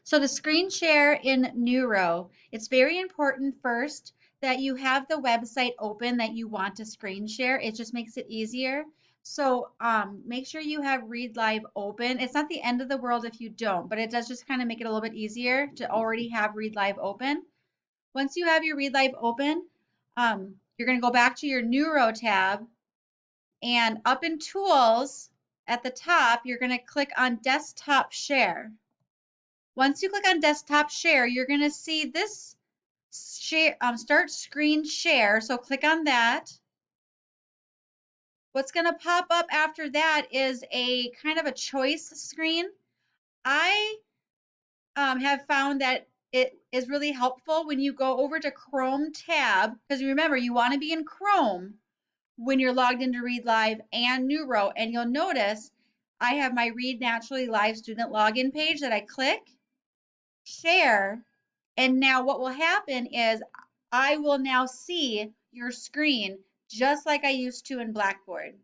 So the screen share in Newrow, it's very important first that you have the website open that you want to screen share. It just makes it easier. So make sure you have Read Live open. It's not the end of the world if you don't, but it does just kind of make it a little bit easier to already have Read Live open. Once you have your Read Live open, you're going to go back to your Newrow tab, and up in Tools at the top, you're going to click on Desktop Share. Once you click on Desktop Share, you're going to see this Start Screen Share. So click on that. What's going to pop up after that is a kind of a choice screen. I have found that it is really helpful when you go over to Chrome tab, because remember, you want to be in Chrome when you're logged into Read Live and Newrow, and you'll notice I have my Read Naturally Live student login page that I click, share, and now what will happen is I will now see your screen just like I used to in Blackboard.